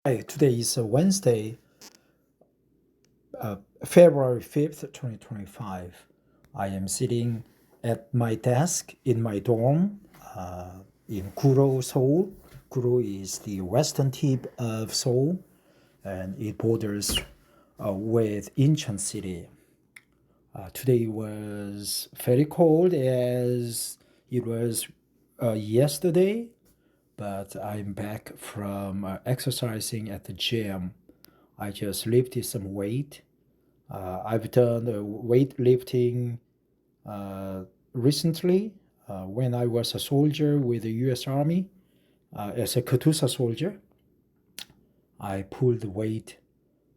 Hi, today is Wednesday, February 5th, 2025. I am sitting at my desk in my dorm in Guro, Seoul. Guro is the western tip of Seoul and it borders with Incheon City. Today was very cold as it was yesterday, but I'm back from exercising at the gym. I just lifted some weight. I've done weightlifting recently when I was a soldier with the U.S. Army. As a Katusha soldier, I pulled weight.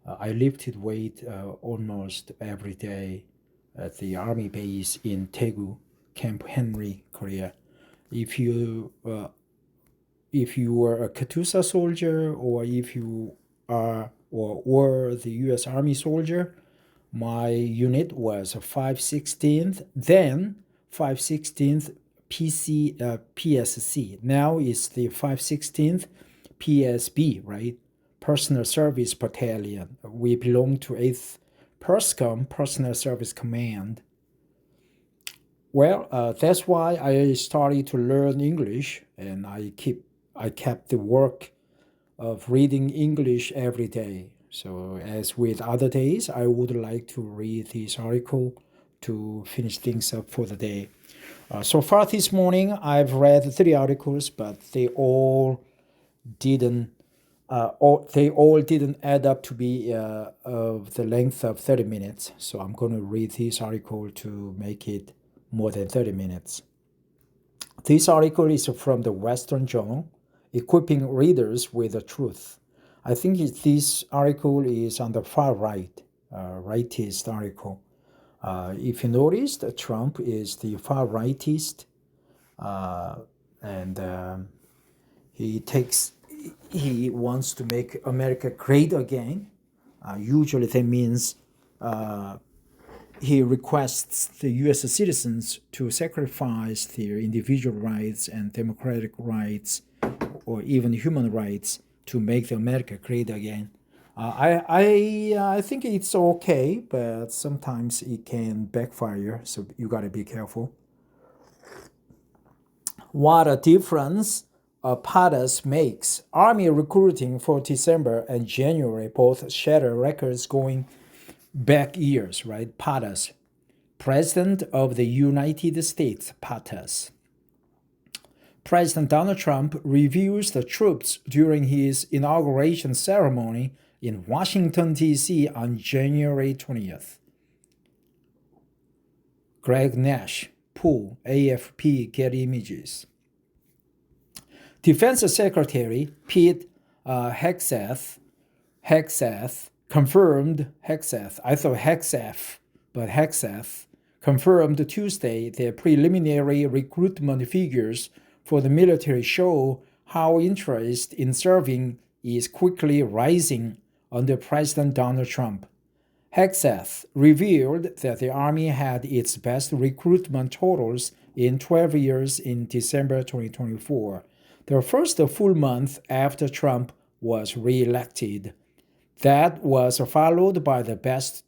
I lifted weight almost every day at the Army base in Daegu, Camp Henry, Korea. If you were a Katusha soldier, or if you are or were the U.S. Army soldier, my unit was a 516th, then 516th PSC. Now it's the 516th PSB, right? Personal Service Battalion. We belong to 8th PERSCOM, Personal Service Command. Well, that's why I started to learn English, and I kept the work of reading English every day. So as with other days, I would like to read this article to finish things up for the day. So far this morning, I've read 3 articles, but they all didn't add up to be of the length of 30 minutes. So I'm going to read this article to make it more than 30 minutes. This article is from the Western Journal, Equipping Readers with the Truth. I think this article is on the far right, rightist article. If you noticed, Trump is the far rightist, and he wants to make America great again. Usually that means he requests the U.S. citizens to sacrifice their individual rights and democratic rights, or even human rights, to make America great again. I think it's okay, but sometimes it can backfire, so you gotta be careful. What a difference PATAS makes. Army recruiting for December and January both shatter records going back years, right? PATAS, President of the United States, PATAS. President Donald Trump reviews the troops during his inauguration ceremony in Washington, D.C. on January 20th. Greg Nash, Pool, AFP, Getty Images. Defense Secretary Pete Hegseth confirmed confirmed Tuesday the preliminary recruitment figures for the military show how interest in serving is quickly rising under President Donald Trump. Hegseth revealed that the Army had its best recruitment totals in 12 years in December 2024, the first full month after Trump was re-elected. That was followed by the best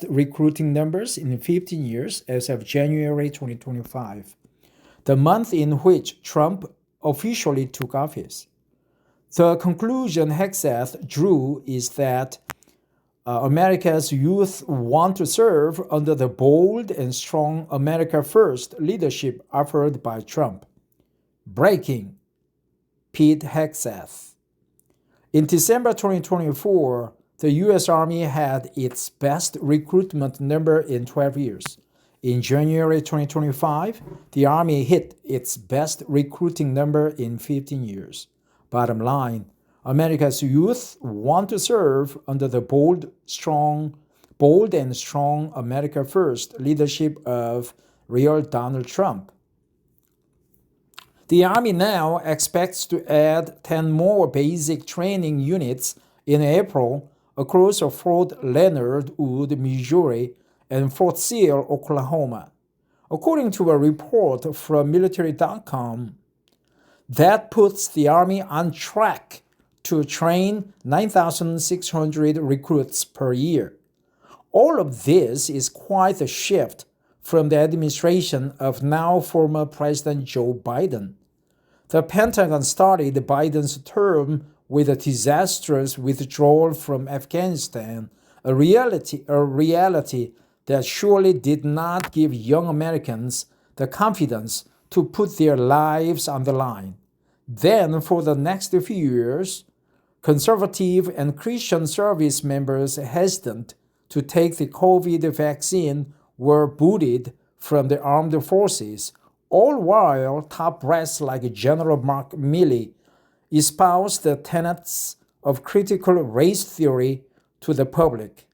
recruiting numbers in 15 years as of January 2025, the month in which Trump officially took office. The conclusion Hegseth drew is that America's youth want to serve under the bold and strong America First leadership offered by Trump. Breaking. Pete Hegseth. In December 2024, the U.S. Army had its best recruitment number in 12 years. In January 2025, the Army hit its best recruiting number in 15 years. Bottom line, America's youth want to serve under the bold and strong America First leadership of real Donald Trump. The Army now expects to add 10 more basic training units in April across Fort Leonard Wood, Missouri, and Fort Sill, Oklahoma. According to a report from military.com, that puts the Army on track to train 9,600 recruits per year. All of this is quite a shift from the administration of now former President Joe Biden. The Pentagon started Biden's term with a disastrous withdrawal from Afghanistan, a reality that surely did not give young Americans the confidence to put their lives on the line. Then, for the next few years, conservative and Christian service members hesitant to take the COVID vaccine were booted from the armed forces, all while top brass like General Mark Milley espoused the tenets of critical race theory to the public.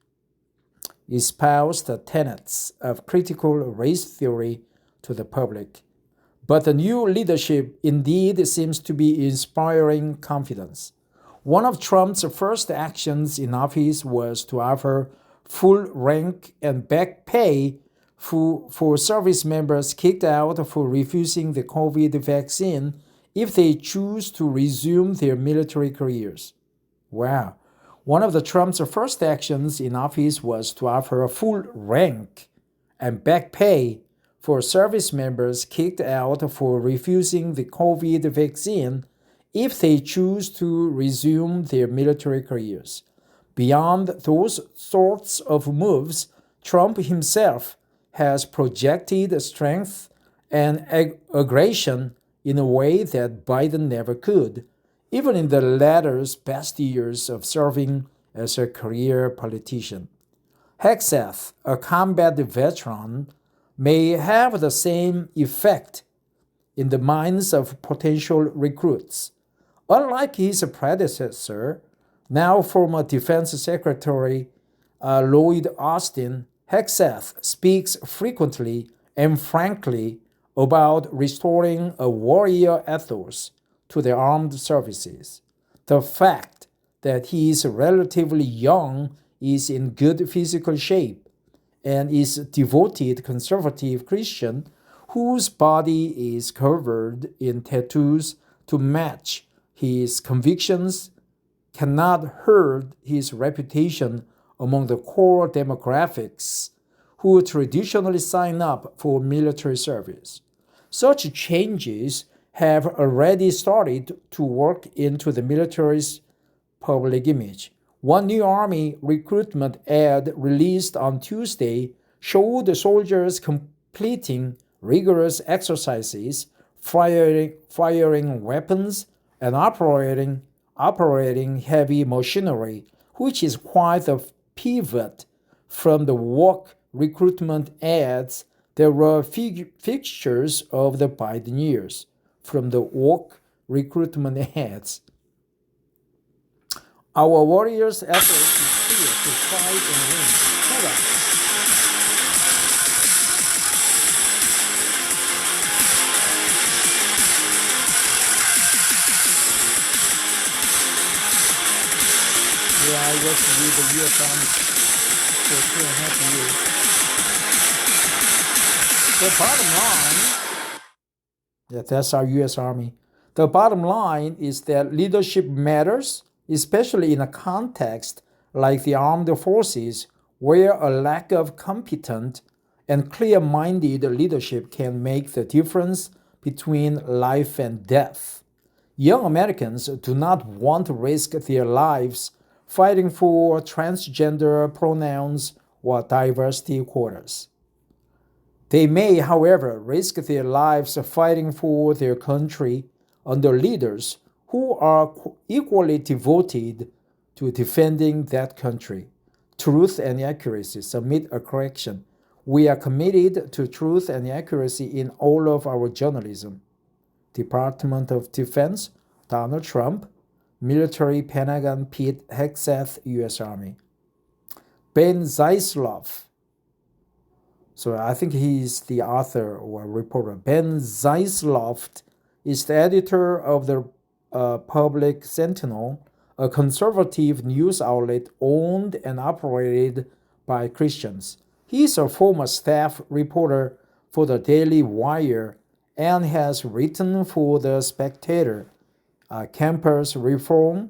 But the new leadership indeed seems to be inspiring confidence. One of Trump's first actions in office was to offer full rank and back pay for service members kicked out for refusing the COVID vaccine if they choose to resume their military careers. Wow. One of Trump's first actions in office was to offer full rank and back pay for service members kicked out for refusing the COVID vaccine if they choose to resume their military careers. Beyond those sorts of moves, Trump himself has projected strength and aggression in a way that Biden never could, even in the latter's best years of serving as a career politician. Hegseth, a combat veteran, may have the same effect in the minds of potential recruits. Unlike his predecessor, now former Defense Secretary Lloyd Austin, Hegseth speaks frequently and frankly about restoring a warrior ethos to the armed services. The fact that he is relatively young, is in good physical shape, and is a devoted conservative Christian whose body is covered in tattoos to match his convictions cannot hurt his reputation among the core demographics who traditionally sign up for military service. Such changes have already started to work into the military's public image. One new Army recruitment ad released on Tuesday showed the soldiers completing rigorous exercises, firing weapons, and operating heavy machinery, which is quite a pivot from the work recruitment ads that were fixtures of the Biden years. From the work recruitment ads. Our warriors' effort is clear to fight and win. Hold on. Yeah, I was with the U.S. Army for 2.5 years. The bottom line, that's our U.S. Army. The bottom line is that leadership matters, especially in a context like the armed forces, where a lack of competent and clear-minded leadership can make the difference between life and death. Young Americans do not want to risk their lives fighting for transgender pronouns or diversity quotas. They may, however, risk their lives fighting for their country under leaders who are equally devoted to defending that country. Truth and accuracy. Submit a correction. We are committed to truth and accuracy in all of our journalism. Department of Defense, Donald Trump. Military Pentagon, Pete Hegseth, U.S. Army. Ben Zeisloff. So I think he's the author or reporter. Ben Zeisloff is the editor of the Public Sentinel, a conservative news outlet owned and operated by Christians. He is a former staff reporter for the Daily Wire and has written for The Spectator, campus reform,